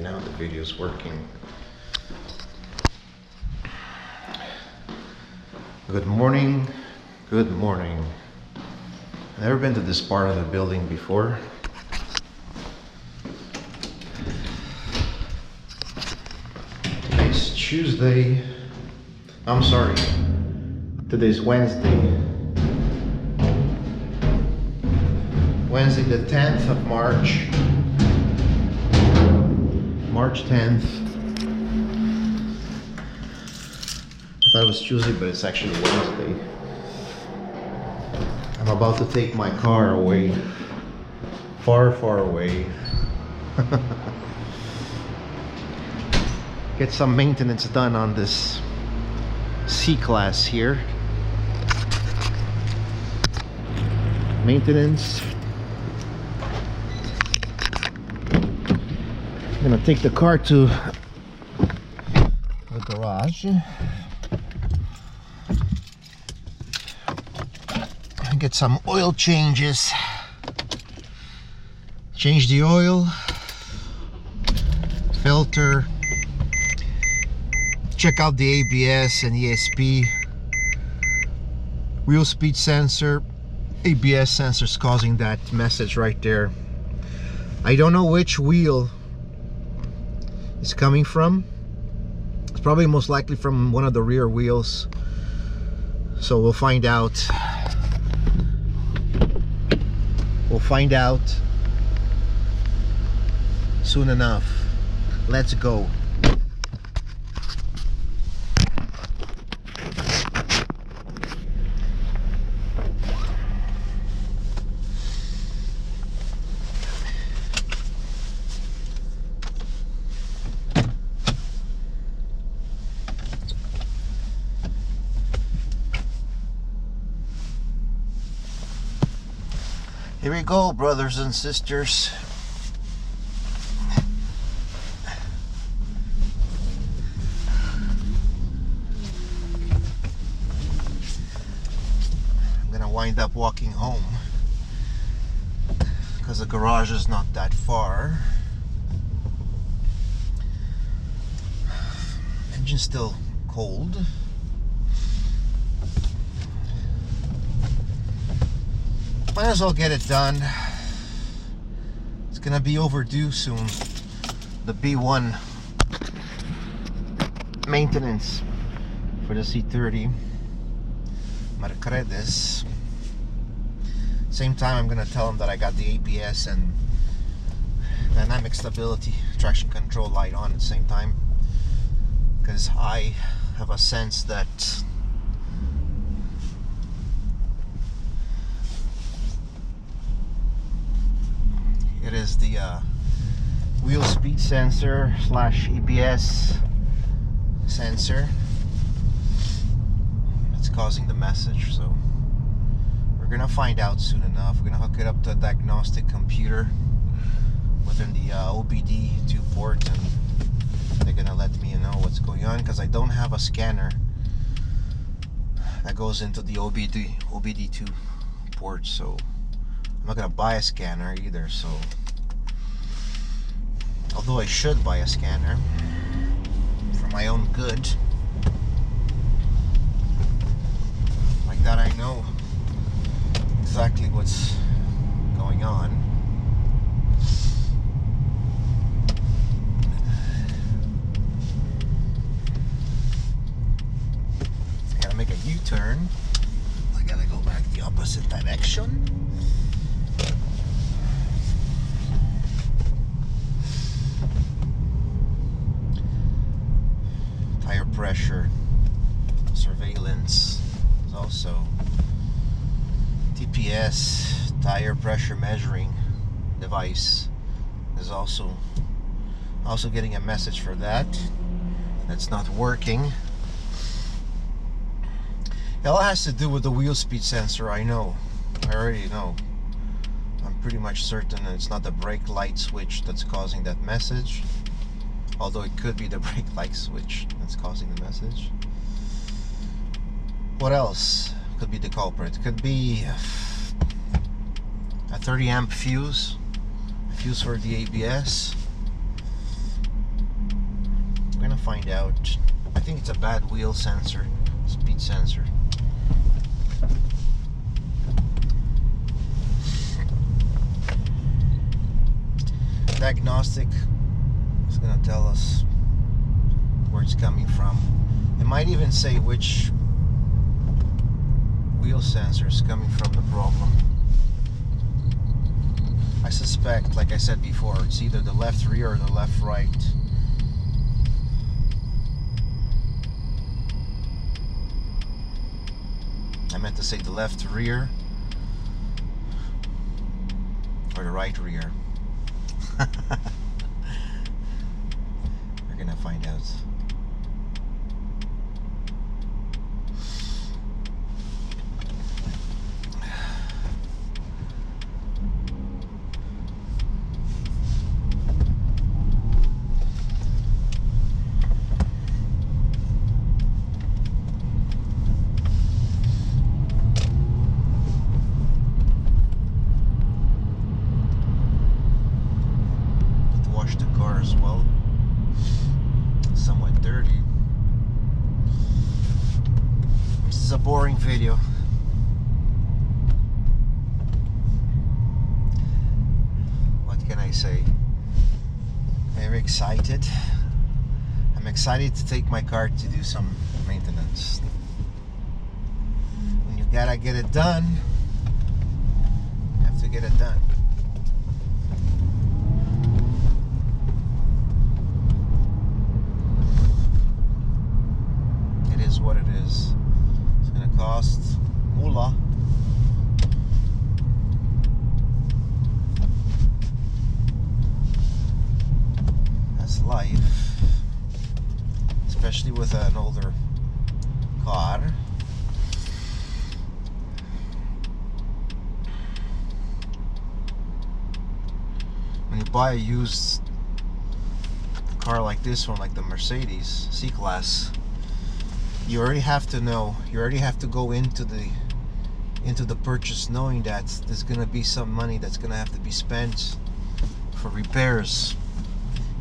Okay, now the video is working. Good morning. Good morning. I've never been to this part of the building before. Today's Tuesday. I'm sorry. Today's Wednesday. Wednesday the 10th of March. March 10th. I thought it was Tuesday, but it's actually Wednesday. I'm about to take my car away. Far, far away. Get some maintenance done on this C-Class here. Maintenance. I'm gonna take the car to the garage and get some oil changes. Change the oil, filter, check out the ABS and ESP, wheel speed sensor. ABS sensor is causing that message right there. I don't know which wheel it's coming from. It's probably most likely from one of the rear wheels, so we'll find out. We'll find out soon enough. Let's go. Here we go, brothers and sisters. I'm gonna wind up walking home because the garage is not that far. Engine's still cold. Might as well get it done. It's gonna be overdue soon. The B1 maintenance for the C30. Mercedes. Same time, I'm gonna tell them that I got the ABS and dynamic stability traction control light on at the same time, because I have a sense that it is the wheel speed sensor / ABS sensor that's causing the message. So we're gonna find out soon enough. We're gonna hook it up to a diagnostic computer within the OBD2 port, and they're gonna let me know what's going on, because I don't have a scanner that goes into the OBD2 port. So I'm not gonna buy a scanner either, so although I should buy a scanner for my own good, like that I know exactly what's going on. I gotta make a U-turn. I gotta go back the opposite direction. Tire pressure surveillance is also TPS, tire pressure measuring device, is also getting a message for that. That's not working. It all has to do with the wheel speed sensor. I know. I already know. I'm pretty much certain that it's not the brake light switch that's causing that message. Although it could be the brake light switch that's causing the message. What else could be the culprit? It could be a 30 amp fuse for the ABS. find out. I think it's a bad wheel sensor, speed sensor. Diagnostic is going to tell us where it's coming from. It might even say which wheel sensor is coming from the problem. I suspect, like I said before, it's either the left rear or the left right. I meant to say the left rear or the right rear. We're gonna find out. As well, somewhat dirty. This is a boring video. What can I say? Very excited. I'm excited to take my car to do some maintenance. When you gotta get it done, you have to get it done. What it is. It's gonna cost moolah. That's life, especially with an older car. When you buy a used car like this one, like the Mercedes C-Class, you already have to know, you already have to go into the purchase knowing that there's gonna be some money that's gonna have to be spent for repairs.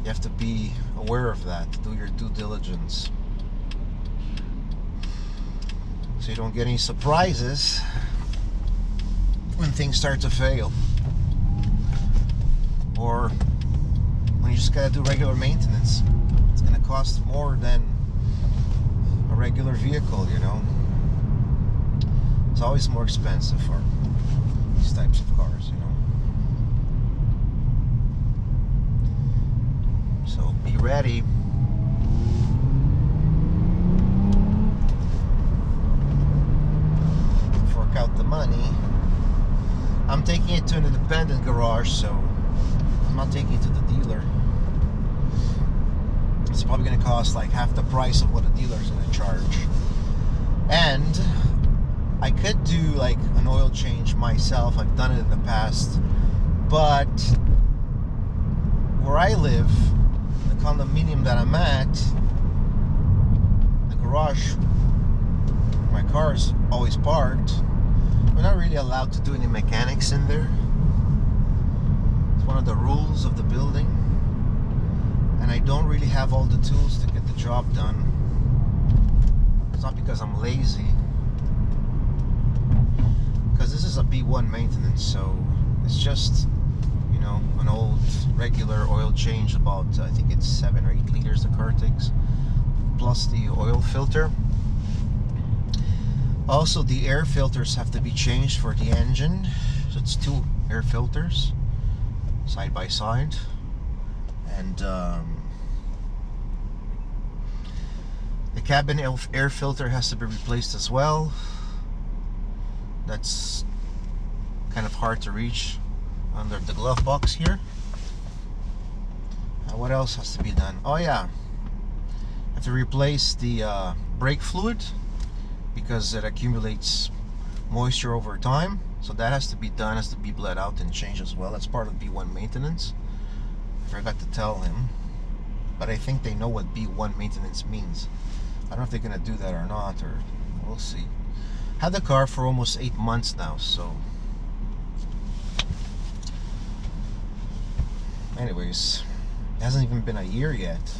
You have to be aware of that, do your due diligence, so you don't get any surprises when things start to fail, or when you just gotta do regular maintenance. It's gonna cost more than a regular vehicle, you know. It's always more expensive for these types of cars, you know. So be ready. Fork out the money. I'm taking it to an independent garage, so I'm not taking it to the dealer. It's probably going to cost like half the price of what a dealer is going to charge. And I could do like an oil change myself. I've done it in the past. But where I live, the condominium that I'm at, the garage my car is always parked, we're not really allowed to do any mechanics in there. It's one of the rules of the building. And I don't really have all the tools to get the job done. It's not because I'm lazy, because this is a B1 maintenance, so it's just, you know, an old regular oil change, about I think it's 7 or 8 liters the car takes, plus the oil filter. Also, the air filters have to be changed for the engine, so it's 2 air filters side by side. And the cabin air filter has to be replaced as well. That's kind of hard to reach under the glove box here. What else has to be done? Oh yeah, I have to replace the brake fluid because it accumulates moisture over time. So that has to be done, has to be bled out and changed as well. That's part of B1 maintenance. I forgot to tell him, but I think they know what B1 maintenance means. I don't know if they're gonna do that or not, or we'll see. Had the car for almost 8 months now, so anyways, it hasn't even been a year yet.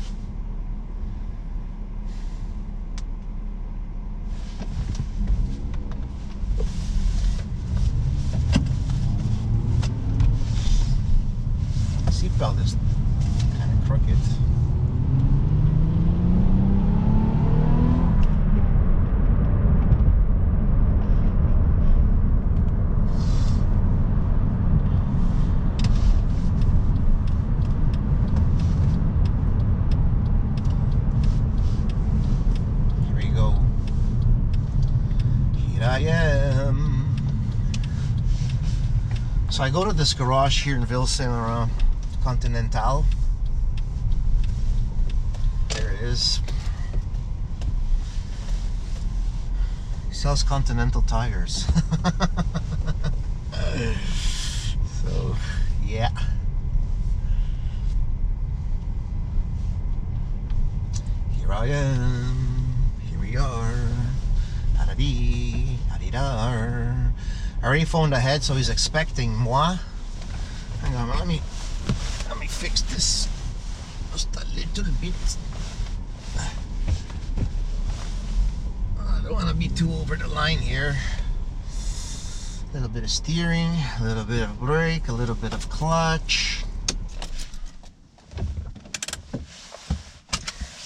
seatbelt is kind of crooked. I am. So I go to this garage here in Ville Saint-Laurent, Continental. There it is. He sells Continental tires. So, yeah. Here I am. Here we are. I already phoned ahead, so he's expecting moi. Hang on, let me fix this just a little bit. I don't want to be too over the line here. A little bit of steering, a little bit of brake, a little bit of clutch.